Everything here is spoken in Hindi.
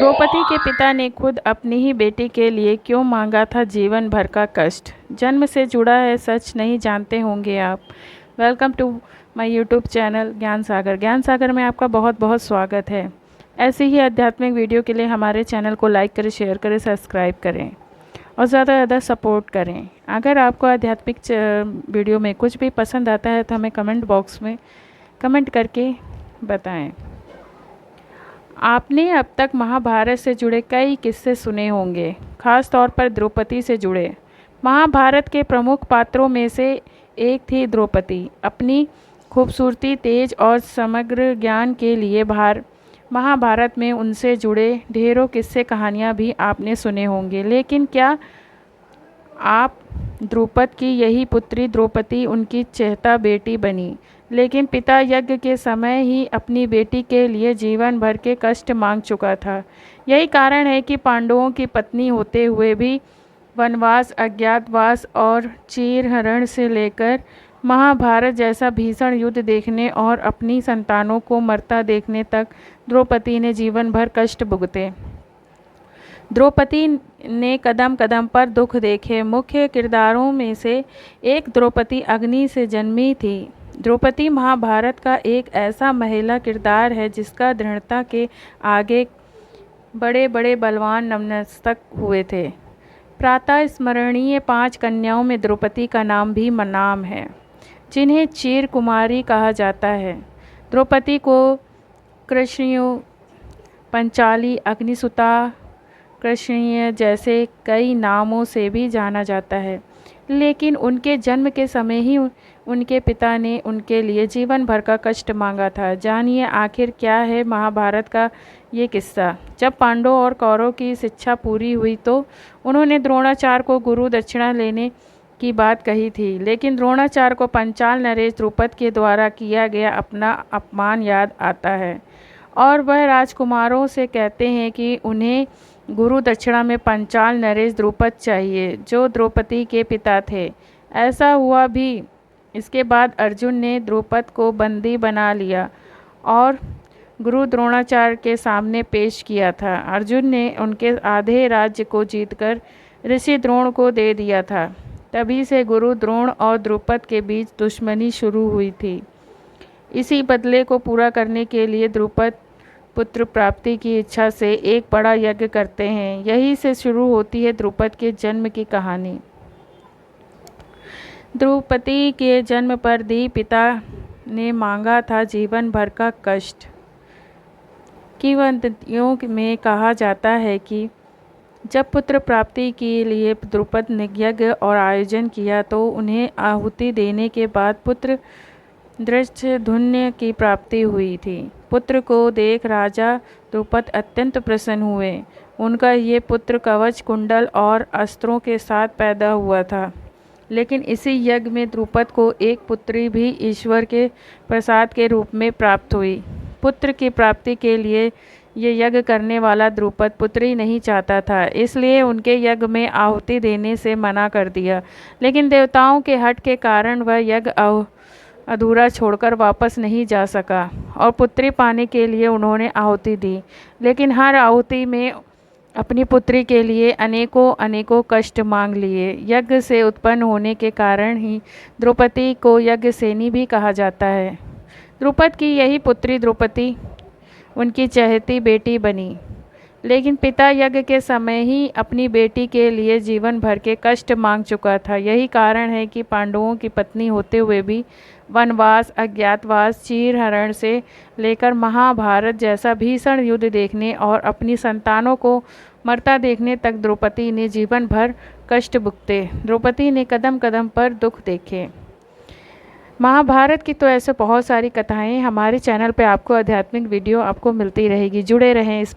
द्रौपदी के पिता ने खुद अपनी ही बेटी के लिए क्यों मांगा था जीवन भर का कष्ट। जन्म से जुड़ा है सच नहीं जानते होंगे आप। Welcome to my YouTube channel Gyan Sagar. ज्ञान सागर में आपका बहुत बहुत स्वागत है। ऐसी ही आध्यात्मिक वीडियो के लिए हमारे चैनल को लाइक करें, शेयर करें, सब्सक्राइब करें और ज़्यादा से ज़्यादा सपोर्ट करें। अगर आपको आध्यात्मिक वीडियो में कुछ भी पसंद आता है तो हमें कमेंट बॉक्स में कमेंट करके बताएं। आपने अब तक महाभारत से जुड़े कई किस्से सुने होंगे, खास तौर पर द्रौपदी से जुड़े। महाभारत के प्रमुख पात्रों में से एक थी द्रौपदी। अपनी खूबसूरती, तेज और समग्र ज्ञान के लिए महाभारत में उनसे जुड़े ढेरों किस्से कहानियाँ भी आपने सुने होंगे। लेकिन क्या आप द्रुपद की यही पुत्री द्रौपदी उनकी चहेता बेटी बनी, लेकिन पिता यज्ञ के समय ही अपनी बेटी के लिए जीवन भर के कष्ट मांग चुका था। यही कारण है कि पांडवों की पत्नी होते हुए भी वनवास, अज्ञातवास और चीरहरण से लेकर महाभारत जैसा भीषण युद्ध देखने और अपनी संतानों को मरता देखने तक द्रौपदी ने जीवन भर कष्ट भुगते। द्रौपदी ने कदम कदम पर दुख देखे। मुख्य किरदारों में से एक द्रौपदी अग्नि से जन्मी थी। द्रौपदी महाभारत का एक ऐसा महिला किरदार है जिसका दृढ़ता के आगे बड़े बड़े बलवान नतमस्तक हुए थे। प्रातः स्मरणीय 5 कन्याओं में द्रौपदी का नाम भी नाम है, जिन्हें चीर कुमारी कहा जाता है। द्रौपदी को कृष्णियों, पंचाली, अग्निसुता, कृष्णीय जैसे कई नामों से भी जाना जाता है, लेकिन उनके जन्म के समय ही उनके पिता ने उनके लिए जीवन भर का कष्ट मांगा था। जानिए आखिर क्या है महाभारत का ये किस्सा। जब पांडवों और कौरवों की शिक्षा पूरी हुई तो उन्होंने द्रोणाचार्य को गुरु दक्षिणा लेने की बात कही थी, लेकिन द्रोणाचार्य को पंचाल नरेश द्रुपद के द्वारा किया गया अपना अपमान याद आता है और वह राजकुमारों से कहते हैं कि उन्हें गुरु दक्षिणा में पंचाल नरेश द्रुपद चाहिए, जो द्रौपदी के पिता थे। ऐसा हुआ भी। इसके बाद अर्जुन ने द्रुपद को बंदी बना लिया और गुरु द्रोणाचार्य के सामने पेश किया था। अर्जुन ने उनके आधे राज्य को जीतकर ऋषि द्रोण को दे दिया था। तभी से गुरु द्रोण और द्रुपद के बीच दुश्मनी शुरू हुई थी। इसी बदले को पूरा करने के लिए द्रुपद पुत्र प्राप्ति की इच्छा से एक बड़ा यज्ञ करते हैं। यही से शुरू होती है द्रुपद के जन्म की कहानी। द्रौपदी के जन्म पर दी पिता ने मांगा था जीवन भर का कष्ट। किंवदंतियों में कहा जाता है कि जब पुत्र प्राप्ति के लिए द्रुपद ने यज्ञ और आयोजन किया तो उन्हें आहुति देने के बाद पुत्र धृष्टद्युम्न की प्राप्ति हुई थी। पुत्र को देख राजा द्रुपद अत्यंत प्रसन्न हुए। उनका ये पुत्र कवच, कुंडल और अस्त्रों के साथ पैदा हुआ था। लेकिन इसी यज्ञ में द्रुपद को एक पुत्री भी ईश्वर के प्रसाद के रूप में प्राप्त हुई। पुत्र की प्राप्ति के लिए ये यज्ञ करने वाला द्रुपद पुत्री नहीं चाहता था, इसलिए उनके यज्ञ में आहुति देने से मना कर दिया। लेकिन देवताओं के हठ के कारण वह यज्ञ अधूरा छोड़कर वापस नहीं जा सका और पुत्री पाने के लिए उन्होंने आहुति दी। लेकिन हर आहुति में अपनी पुत्री के लिए अनेकों अनेकों कष्ट मांग लिए। यज्ञ से उत्पन्न होने के कारण ही द्रौपदी को यज्ञसेनी भी कहा जाता है। द्रुपद की यही पुत्री द्रौपदी उनकी चहेती बेटी बनी, लेकिन पिता यज्ञ के समय ही अपनी बेटी के लिए जीवन भर के कष्ट मांग चुका था। यही कारण है कि पांडवों की पत्नी होते हुए भी वनवास, अज्ञातवास, चीरहरण से लेकर महाभारत जैसा भीषण युद्ध देखने और अपनी संतानों को मरता देखने तक द्रौपदी ने जीवन भर कष्ट भुगते। द्रौपदी ने कदम कदम पर दुख देखे। महाभारत की तो ऐसे बहुत सारी कथाएं हमारे चैनल पे आपको आध्यात्मिक वीडियो आपको मिलती रहेगी। जुड़े रहें इस